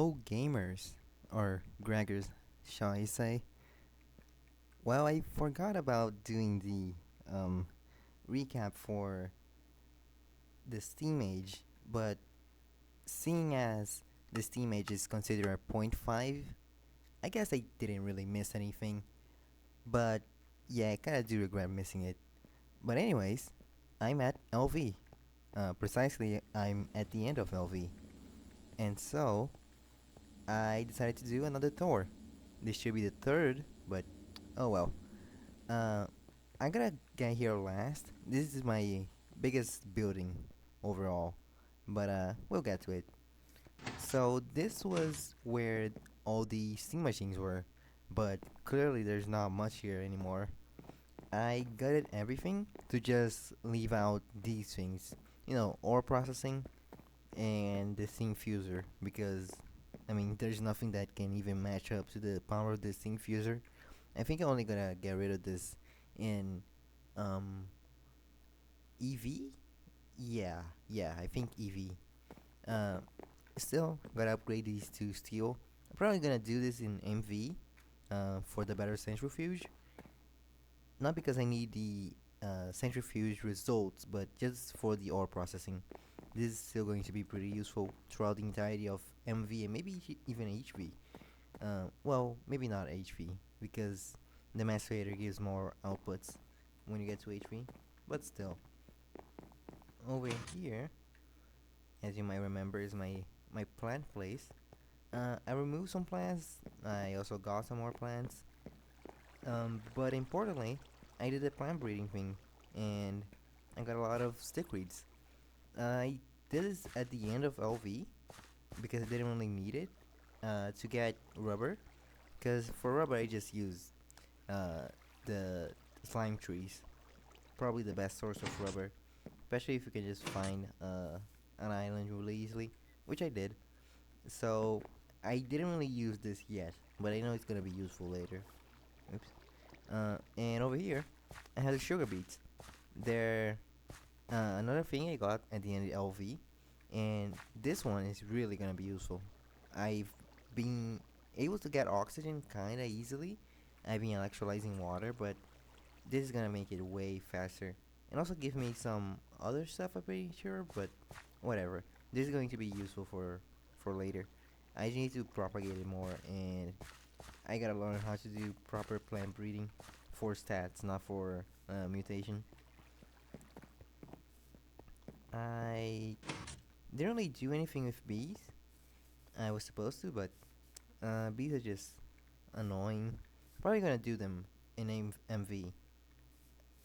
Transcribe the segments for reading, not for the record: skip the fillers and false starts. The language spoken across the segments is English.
Hello, gamers, or Gregors, shall I say? Well, I forgot about doing the recap for the Steam Age, but seeing as the Steam Age is considered a point 0.5, I guess I didn't really miss anything. But yeah, I kinda do regret missing it. But anyways, I'm at LV. Precisely, I'm at the end of LV. And so, I decided to do another tour. This should be the third, but oh well. Uh, I'm gonna get here last. This is my biggest building overall, but we'll get to it. So this was where all the steam machines were, but clearly there's not much here anymore. I gutted everything to just leave out these things, ore processing and the steam fuser, because I mean there's nothing that can even match up to the power of the steam fuser. I think I'm only gonna get rid of this in um EV. Yeah, I think EV. Uh, Still gotta upgrade these to steel. I'm probably gonna do this in MV, for the better centrifuge. Not because I need the centrifuge results, but just for the ore processing. This is still going to be pretty useful throughout the entirety of MV and maybe even HV. Well, maybe not HV because the macerator gives more outputs when you get to HV, but still. Over here, as you might remember, is my plant place. I removed some plants. I also got some more plants. But importantly, I did the plant breeding thing, and I got a lot of stickweeds. I did this at the end of LV because I didn't really need it to get rubber. Because for rubber, I just used uh, the slime trees. Probably the best source of rubber, especially if you can just find an island really easily, which I did. So I didn't really use this yet, but I know it's gonna be useful later. Oops. And over here, I have the sugar beets. They're another thing I got at the end of the LV, and this one is really gonna be useful. I've been able to get oxygen kinda easily. I've been electrolyzing water, but this is gonna make it way faster, and also give me some other stuff. I'm pretty sure, but whatever. This is going to be useful for later. I just need to propagate it more, and I gotta learn how to do proper plant breeding for stats, not for mutation. I didn't really do anything with bees. I was supposed to, but bees are just annoying. Probably gonna do them in MV.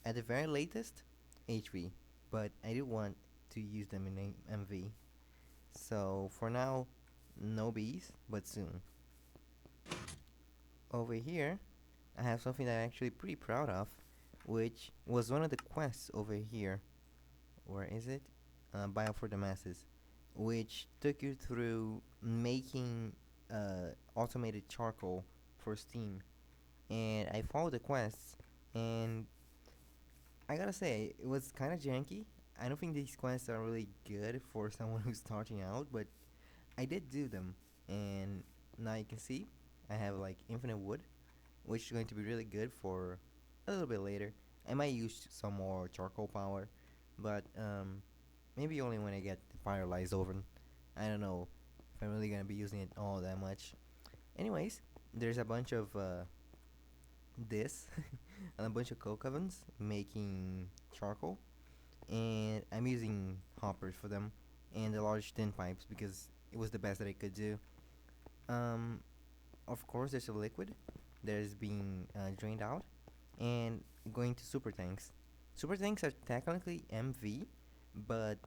At the very latest, HV. But I do want to use them in MV. So for now, no bees, but soon. Over here, I have something that I'm actually pretty proud of, which was one of the quests over here. Where is it? Bio for the Masses, which took you through making automated charcoal for Steam. And I followed the quests, and I gotta say, it was kind of janky. I don't think these quests are really good for someone who's starting out, but I did do them. And now you can see I have like infinite wood, which is going to be really good for a little bit later. I might use some more charcoal power, but maybe only when I get the firelized oven. I don't know if I'm really gonna be using it all that much. Anyways, there's a bunch of this and a bunch of coke ovens making charcoal, and I'm using hoppers for them and the large tin pipes because it was the best that I could do. Um, of course, there's a liquid that is being drained out and going to super tanks. Super tanks are technically MV, but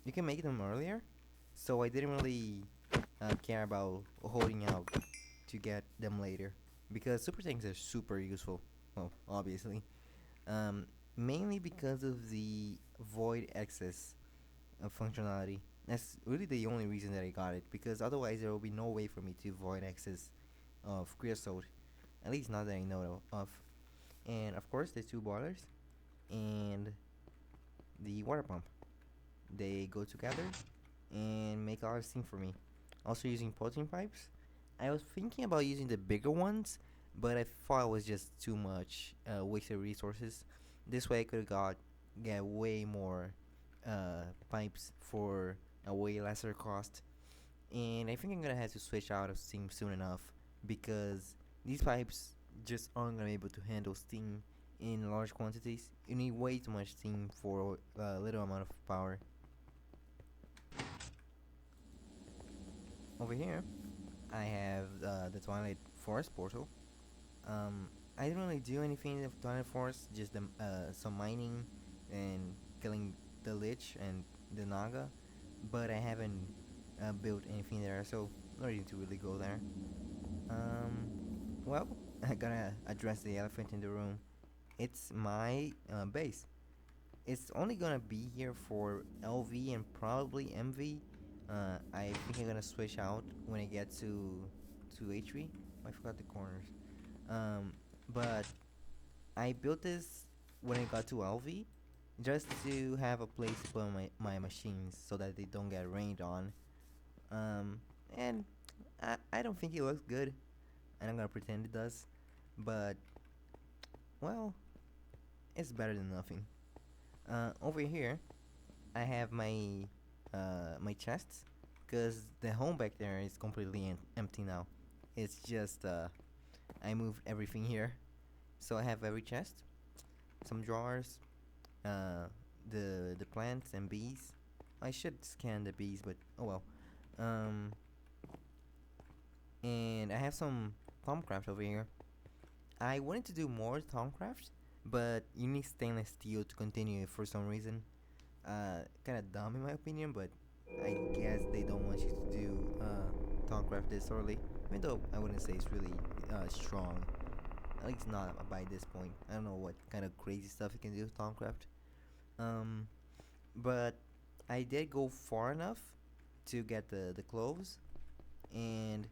you can make them earlier, so I didn't really care about holding out to get them later because super tanks are super useful. Well, obviously, um, mainly because of the void access functionality. That's really the only reason that I got it because otherwise there will be no way for me to void access of creosote, at least not that I know of. And of course, there's two boilers and the water pump. They go together and make a lot of steam for me. Also using protein pipes. I was thinking about using the bigger ones, but I thought it was just too much wasted resources. This way I could have get way more pipes for a way lesser cost. And I think I'm gonna have to switch out of steam soon enough because these pipes just aren't gonna be able to handle steam in large quantities. You need way too much steam for a little amount of power. Over here, I have the Twilight Forest portal. I didn't really do anything in the Twilight Forest, just some mining and killing the Lich and the Naga, but I haven't built anything there, so no reason to really go there. Well, I gotta address the elephant in the room. It's my base. It's only gonna be here for LV and probably MV. I think I'm gonna switch out when I get to HV. I forgot the corners. Um, but I built this when I got to LV just to have a place to put my machines so that they don't get rained on. Um, and I don't think it looks good, and I'm gonna pretend it does. But well, it's better than nothing. Over here, I have my chests, cause the home back there is completely empty now. It's just I moved everything here, so I have every chest, some drawers, uh, the plants and bees. I should scan the bees, but oh well. Um, and I have some Thaumcraft over here. I wanted to do more Thaumcraft, but you need stainless steel to continue it for some reason. Kind of dumb in my opinion, but I guess they don't want you to do Thaumcraft this early. Even though I wouldn't say it's really strong. At least not by this point. I don't know what kind of crazy stuff you can do with Thaumcraft. Um, but I did go far enough to get the cloves and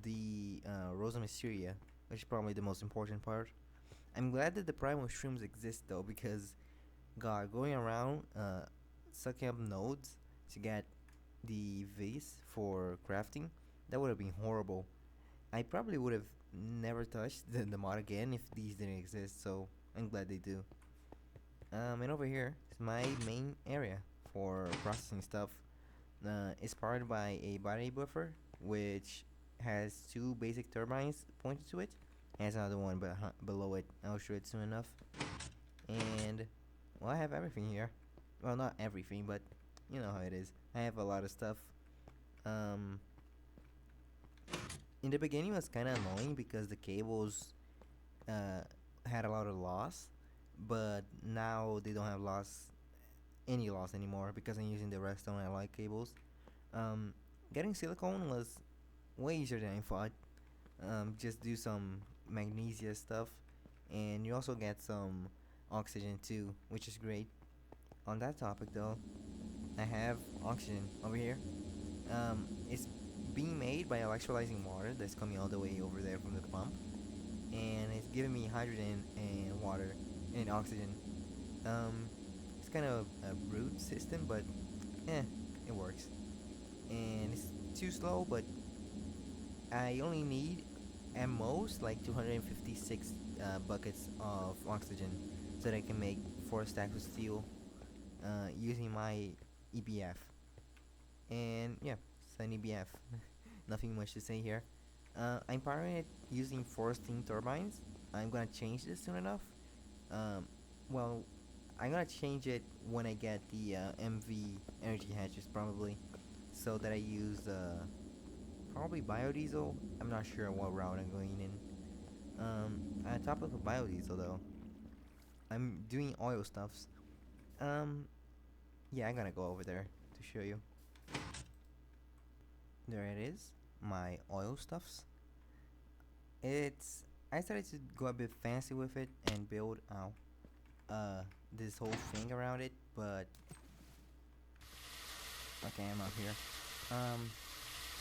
the Rosa Mysteria, which is probably the most important part. I'm glad that the primal shrooms exist though, because God, going around sucking up nodes to get the vase for crafting, that would have been horrible. I probably would have never touched the mod again if these didn't exist, so I'm glad they do. And over here is my main area for processing stuff. It's powered by a battery buffer, which has two basic turbines pointed to it. And has another one below it. I'll show it soon enough. And well, I have everything here. Well, not everything, but you know how it is. I have a lot of stuff. Um, in the beginning, it was kind of annoying because the cables uh, had a lot of loss, but now they don't have any loss anymore because I'm using the redstone alloy cables. Um, Getting silicone was way easier than I thought. Just do some magnesia stuff, and you also get some oxygen too, which is great. On that topic though, I have oxygen over here. It's being made by electrolyzing water that's coming all the way over there from the pump, and it's giving me hydrogen and water and oxygen. Um, it's kind of a rude system, but it works. And it's too slow, but I only need at most like 256 buckets of oxygen so that I can make 4 stacks of steel using my EBF. And yeah, it's an EBF. Nothing much to say here. I'm powering it using 4 steam turbines. I'm gonna change this soon enough. Um, well, I'm gonna change it when I get the MV energy hatches probably, so that I use probably biodiesel. I'm not sure what route I'm going in. On top of the biodiesel though, I'm doing oil stuffs. Um, yeah, I'm gonna go over there to show you. There it is, my oil stuffs. It's I started to go a bit fancy with it and build out this whole thing around it, but okay, I'm up here. Um,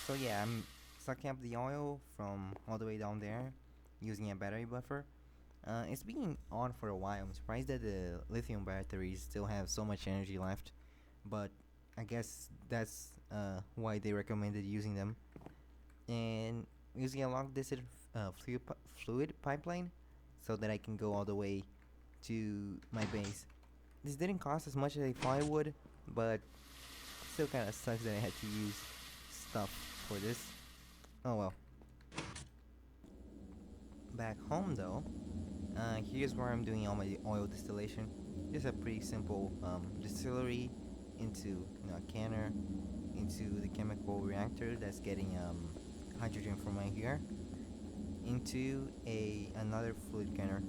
so yeah, I'm sucking up the oil from all the way down there using a battery buffer. It's been on for a while. I'm surprised that the lithium batteries still have so much energy left, but I guess that's why they recommended using them. and using a long distance fluid pipeline so that I can go all the way to my base. This didn't cost as much as I thought it would, but still kind of sucks that I had to use stuff for this. Oh well. Back home though, here's where I'm doing all my oil distillation. Just a pretty simple distillery into a canner, into the chemical reactor that's getting hydrogen from right here, into a another fluid canner,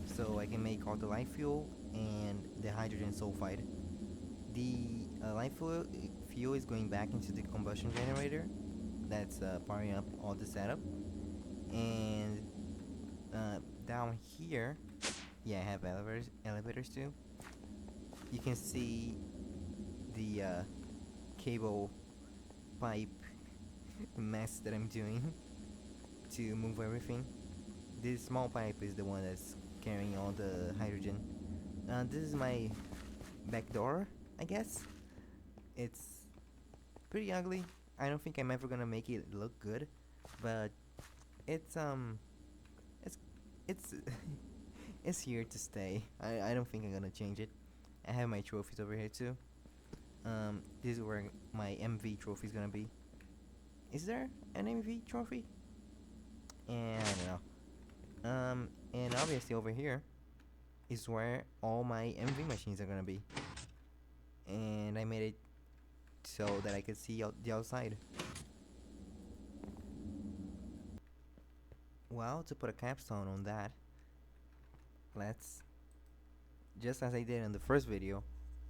so I can make all the light fuel and the hydrogen sulfide. The fuel is going back into the combustion generator that's powering up all the setup, and down here, yeah, I have elevators too. You can see the cable pipe mess that I'm doing to move everything. This small pipe is the one that's carrying all the hydrogen. This is my back door, I guess. It's pretty ugly. I don't think I'm ever gonna make it look good, but it's it's it's it's here to stay. I don't think I'm gonna change it. I have my trophies over here too. This is where my MV trophy is gonna be. Is there an MV trophy? And I don't know. And obviously over here is where all my MV machines are gonna be. And I made it so that I could see out the outside. Well, to put a capstone on that, let's, just as I did in the first video,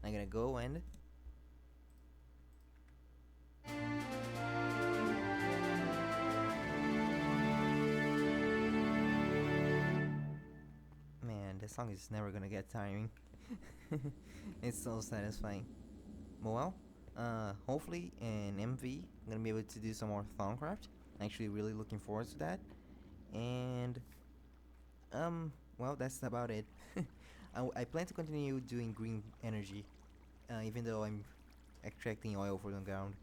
I'm gonna go and man, this song is never gonna get tiring. It's so satisfying. But well, hopefully in MV, I'm gonna be able to do some more Thaumcraft. I'm actually really looking forward to that. And well, that's about it. I plan to continue doing green energy, even though I'm extracting oil from the ground.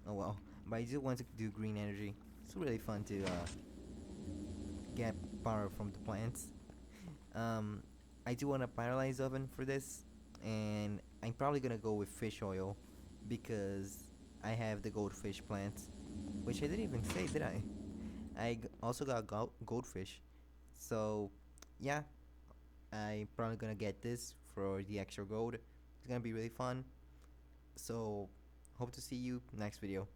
Oh well, but I do want to do green energy. It's really fun to get power from the plants. Um, I do want a pyrolyze oven for this, and I'm probably gonna go with fish oil because I have the goldfish plants, which I didn't even say, did I? Also got goldfish, so yeah, I'm probably gonna get this for the extra gold. It's gonna be really fun. So hope to see you next video.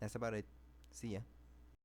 That's about it. See ya.